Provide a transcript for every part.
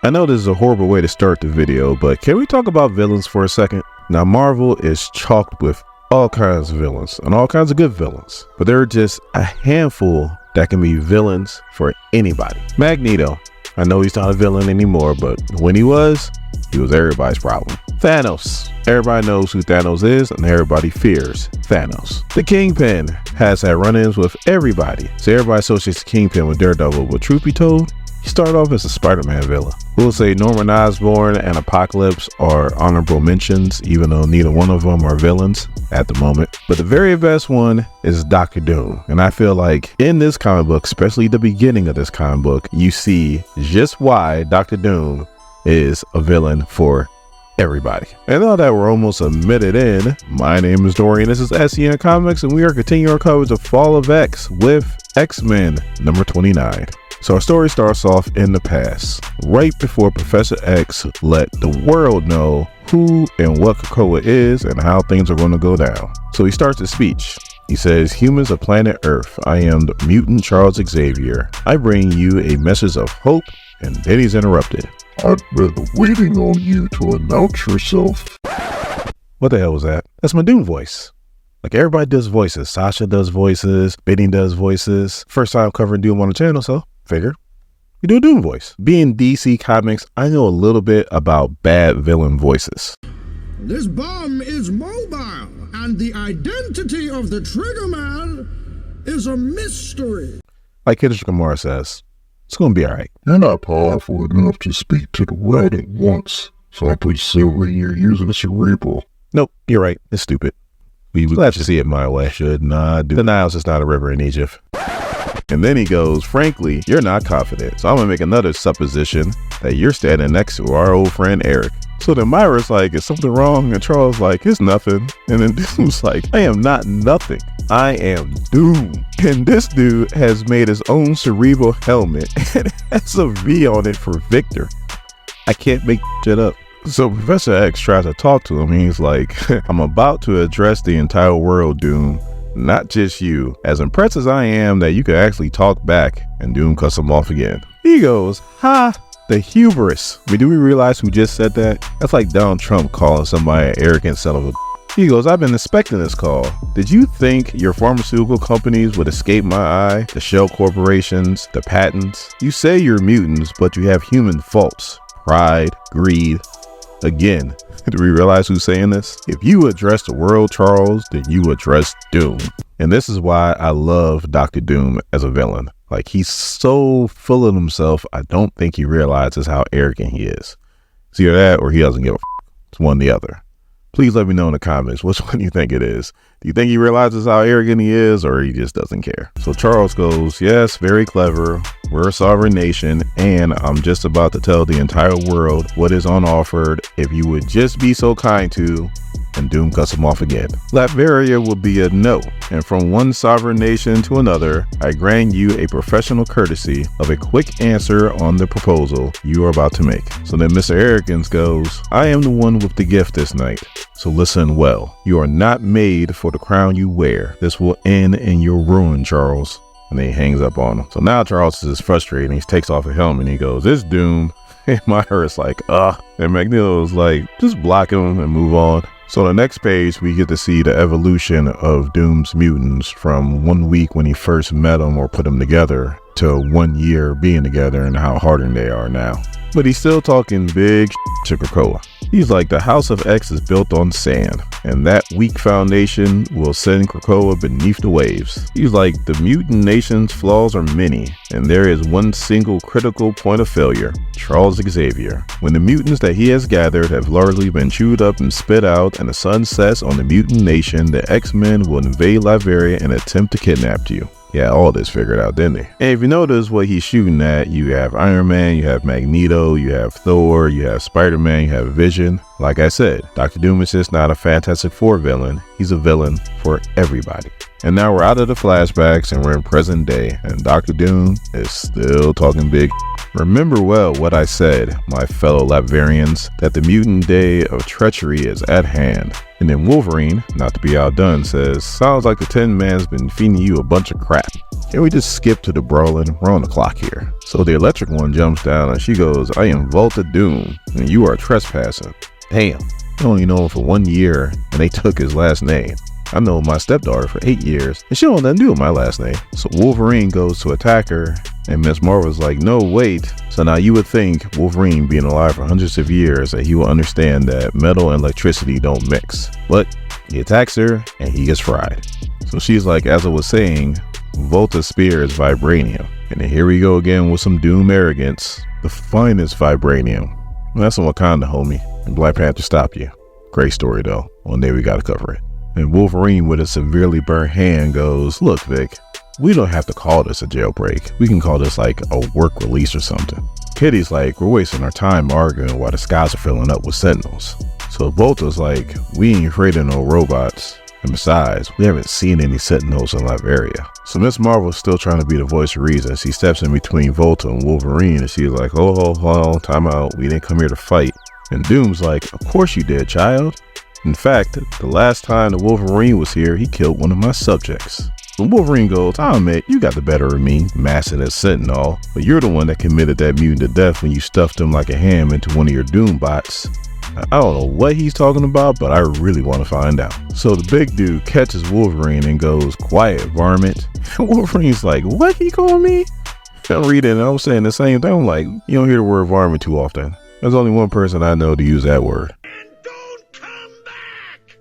I know this is a horrible way to start the video, but can we talk about villains for a second? Now, Marvel is chalked with all kinds of villains and all kinds of good villains, but there are just a handful that can be villains for anybody. Magneto, I know he's not a villain anymore, but when he was everybody's problem. Thanos, everybody knows who Thanos is and everybody fears Thanos. The Kingpin has had run-ins with everybody, so everybody associates the Kingpin with Daredevil, but truth be told, he started off as a Spider-Man villain. We'll say Norman Osborn and Apocalypse are honorable mentions, even though neither one of them are villains at the moment. But the very best one is Dr. Doom. And I feel like in this comic book, especially the beginning of this comic book, you see just why Dr. Doom is a villain for everybody. And now that we're almost a minute in, my name is Dorian, this is SEN Comics, and we are continuing our coverage of Fall of X with X-Men number 29. So our story starts off in the past, right before Professor X let the world know who and what Krakoa is and how things are going to go down. So he starts his speech. He says, "Humans of planet Earth, I am the mutant Charles Xavier. I bring you a message of hope," and then he's interrupted. "I've been waiting on you to announce yourself." What the hell was that? That's my Doom voice. Like, everybody does voices. Sasha does voices. Benny does voices. First time covering Doom on the channel, so figure you do a Doom voice. Being DC Comics, I know a little bit about bad villain voices. "This bomb is mobile, and the identity of the triggerman is a mystery." Like Kendrick Lamar says, it's gonna be alright. "You're not powerful enough to speak to the world at once, so I'm pretty sure you're using a cerebral." Nope, you're right. It's stupid. We'll have to see it my way. Should not do. The Nile's just not a river in Egypt. And then he goes, "Frankly, you're not confident. So I'm gonna make another supposition that you're standing next to our old friend Eric." So then Myra's like, "Is something wrong?" And Charles like, "It's nothing." And then Doom's like, "I am not nothing. I am Doom." And this dude has made his own cerebral helmet and it has a V on it for Victor. I can't make shit up. So Professor X tries to talk to him. He's like, "I'm about to address the entire world, Doom. Not just you. As impressed as I am that you could actually talk back," and Doom cuts him off again. He goes, "Ha, the hubris." I mean, do we realize who just said that? That's like Donald Trump calling somebody an arrogant son of a. He goes, "I've been expecting this call. Did you think your pharmaceutical companies would escape my eye? The shell corporations, the patents? You say you're mutants, but you have human faults. Pride, greed." Again, do we realize who's saying this? If you address the world, Charles, then you address Doom. And this is why I love Dr. Doom as a villain. Like, he's so full of himself, I don't think he realizes how arrogant he is. It's either that or he doesn't give a f. It's one or the other. Please let me know in the comments which one you think it is. Do you think he realizes how arrogant he is, or he just doesn't care? So Charles goes, "Yes, very clever. We're a sovereign nation, and I'm just about to tell the entire world what is on offer if you would just be so kind to," and Doom cuts him off again. "Latveria will be a no, and from one sovereign nation to another, I grant you a professional courtesy of a quick answer on the proposal you are about to make." So then Mr. Arrogance goes, "I am the one with the gift this night. So listen well. You are not made for the crown you wear. This will end in your ruin, Charles." And then he hangs up on him. So now Charles is frustrated and he takes off the helmet and he goes, "It's Doom." And Myra's like, And Magneto's like, "Just block him and move on." So the next page, we get to see the evolution of Doom's mutants from 1 week when he first met them or put them together to 1 year being together and how hardened they are now. But he's still talking big to Krakoa. He's like, "The House of X is built on sand, and that weak foundation will send Krakoa beneath the waves." He's like, "The mutant nation's flaws are many, and there is one single critical point of failure, Charles Xavier. When the mutants that he has gathered have largely been chewed up and spit out, and the sun sets on the mutant nation, the X-Men will invade Latveria and attempt to kidnap you." Yeah, all this figured out, didn't he? And if you notice what he's shooting at, you have Iron Man, you have Magneto, you have Thor, you have Spider-Man, you have Vision. Like I said, Dr. Doom is just not a Fantastic Four villain. He's a villain for everybody. And now we're out of the flashbacks and we're in present day, and Dr. Doom is still talking big. Remember well what I said, my fellow Latverians, that the mutant day of treachery is at hand. And then Wolverine, not to be outdone, says, "Sounds like the Tin Man's been feeding you a bunch of crap." Can we just skip to the brawling? We're on the clock here. So the electric one jumps down and she goes, I am Volta Doom and you are trespassing. Damn, I only know him for 1 year and they took his last name. I know my stepdaughter for 8 years and she don't have nothing to do with my last name. So Wolverine goes to attack her and Miss Marvel's like, no, wait. So now you would think Wolverine being alive for hundreds of years that he will understand that metal and electricity don't mix. But he attacks her and he gets fried. So she's like, as I was saying, Volta's spear is vibranium. And then here we go again with some Doom arrogance. The finest vibranium. Well, that's in Wakanda, homie. And Black Panther stopped you. Great story though. One day we gotta cover it. And Wolverine with a severely burnt hand goes, look Vic, we don't have to call this a jailbreak. We can call this like a work release or something. Kitty's like, we're wasting our time arguing while the skies are filling up with sentinels. So Volta's like, we ain't afraid of no robots. And besides, we haven't seen any sentinels in Latveria. So Miss Marvel's still trying to be the voice of reason. She steps in between Volta and Wolverine and she's like, oh, time out. We didn't come here to fight. And Doom's like, of course you did, child. In fact, the last time the Wolverine was here, he killed one of my subjects. And Wolverine goes, I'll admit, you got the better of me, massing as Sentinel, but you're the one that committed that mutant to death when you stuffed him like a ham into one of your Doom bots. I don't know what he's talking about, but I really want to find out. So the big dude catches Wolverine and goes, quiet, varmint. Wolverine's like, what he calling me? I'm reading and I'm saying the same thing. I'm like, you don't hear the word varmint too often. There's only one person I know to use that word. And don't come back!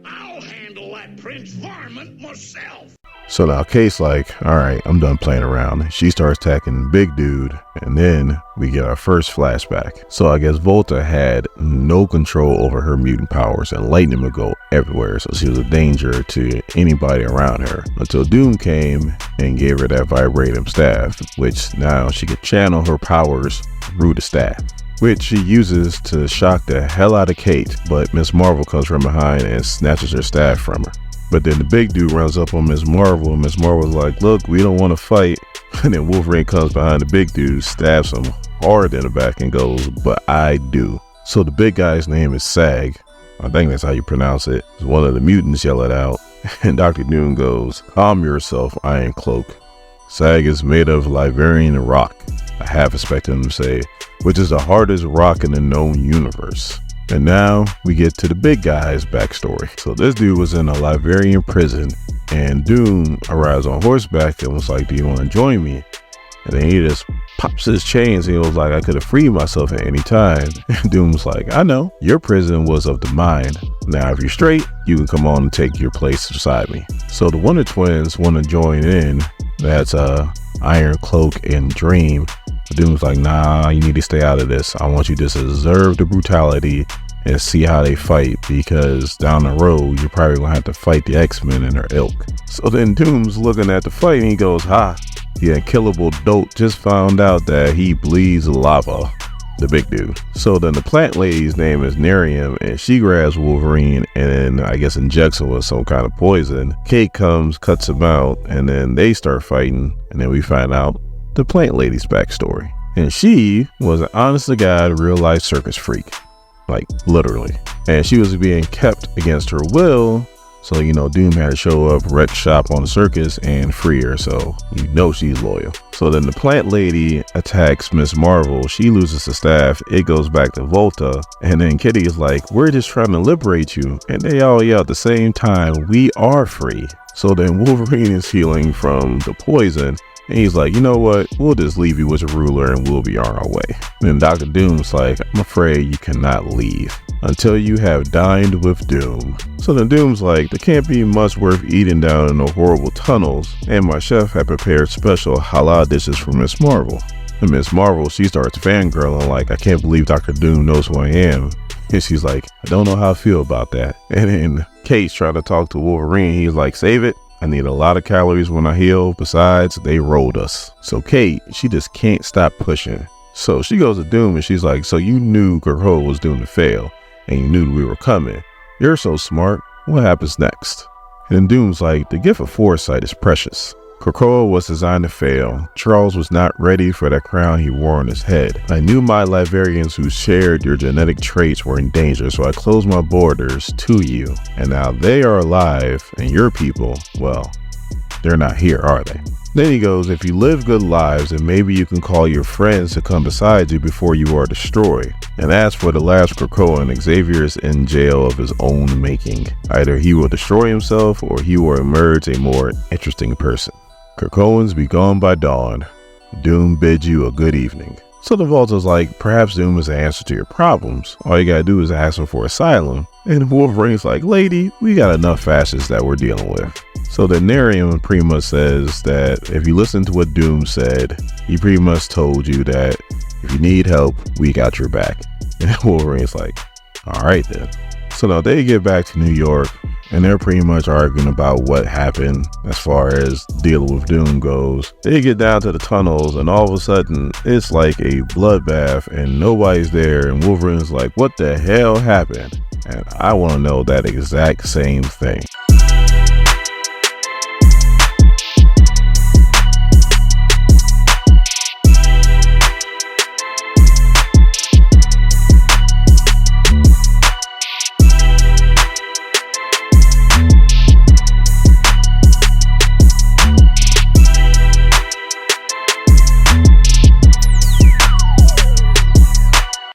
I'll handle that Prince Varmint myself. So now Kate's like, all right, I'm done playing around. She starts attacking the big dude, and then we get our first flashback. So I guess Volta had no control over her mutant powers, and lightning would go everywhere. So she was a danger to anybody around her until Doom came and gave her that vibranium staff, which now she could channel her powers through the staff, which she uses to shock the hell out of Kate. But Miss Marvel comes from behind and snatches her staff from her. But then the big dude runs up on Miss Marvel, and Miss Marvel's like, look, we don't want to fight. And then Wolverine comes behind the big dude, stabs him hard in the back and goes, but I do. So the big guy's name is Sag. I think that's how you pronounce it. One of the mutants yell it out. And Dr. Doom goes, calm yourself, Iron Cloak. Sag is made of Latveria rock, I half expected him to say, which is the hardest rock in the known universe. And now we get to the big guy's backstory. So this dude was in a Latverian prison and Doom arrives on horseback and was like, do you want to join me? And then he just pops his chains and he was like, I could have freed myself at any time. And Doom was like, I know, your prison was of the mind. Now if you're straight, you can come on and take your place beside me. So the Wonder Twins want to join in. That's Iron Cloak and Dream. Doom's like, nah, you need to stay out of this. I want you to observe the brutality and see how they fight, because down the road, you're probably gonna have to fight the X-Men and their ilk. So then Doom's looking at the fight and he goes, ha, the unkillable dope just found out that he bleeds lava, the big dude. So then the plant lady's name is Nerium and she grabs Wolverine and I guess injects him with some kind of poison. Kate comes, cuts him out, and then they start fighting, and then we find out the plant lady's backstory. And she was an honest to God real life circus freak, like literally. And she was being kept against her will. So, you know, Doom had to show up, wreck shop on the circus and free her. So, you know, she's loyal. So then the plant lady attacks Miss Marvel. She loses the staff. It goes back to Volta. And then Kitty is like, we're just trying to liberate you. And they all yell at the same time, we are free. So then Wolverine is healing from the poison. And he's like, you know what? We'll just leave you with a ruler and we'll be on our way. Then Dr. Doom's like, I'm afraid you cannot leave until you have dined with Doom. So then Doom's like, there can't be much worth eating down in the horrible tunnels. And my chef had prepared special halal dishes for Miss Marvel. And Miss Marvel, she starts fangirling like, I can't believe Dr. Doom knows who I am. And she's like, I don't know how I feel about that. And then Kate's trying to talk to Wolverine. He's like, save it. I need a lot of calories when I heal. Besides, they rolled us. So Kate, she just can't stop pushing. So she goes to Doom and she's like, so you knew Krakoa was doomed to fail and you knew we were coming. You're so smart. What happens next? And Doom's like, the gift of foresight is precious. Krakoa was designed to fail. Charles was not ready for that crown he wore on his head. I knew my Latverians who shared your genetic traits were in danger, so I closed my borders to you. And now they are alive, and your people, well, they're not here, are they? Then he goes, if you live good lives, then maybe you can call your friends to come beside you before you are destroyed. And as for the last Krakoan, Xavier is in jail of his own making. Either he will destroy himself or he will emerge a more interesting person. Krakoans be gone by dawn. Doom bids you a good evening. So the Volta's like, perhaps Doom is the answer to your problems. All you gotta do is ask him for asylum. And Wolverine's like, lady, we got enough fascists that we're dealing with. So the Nerium pretty much says that if you listen to what Doom said, he pretty much told you that if you need help, we got your back. And Wolverine's like, all right then. So now they get back to New York and they're pretty much arguing about what happened as far as dealing with Doom goes. They get down to the tunnels and all of a sudden it's like a bloodbath and nobody's there, and Wolverine's like, what the hell happened? And I want to know that exact same thing.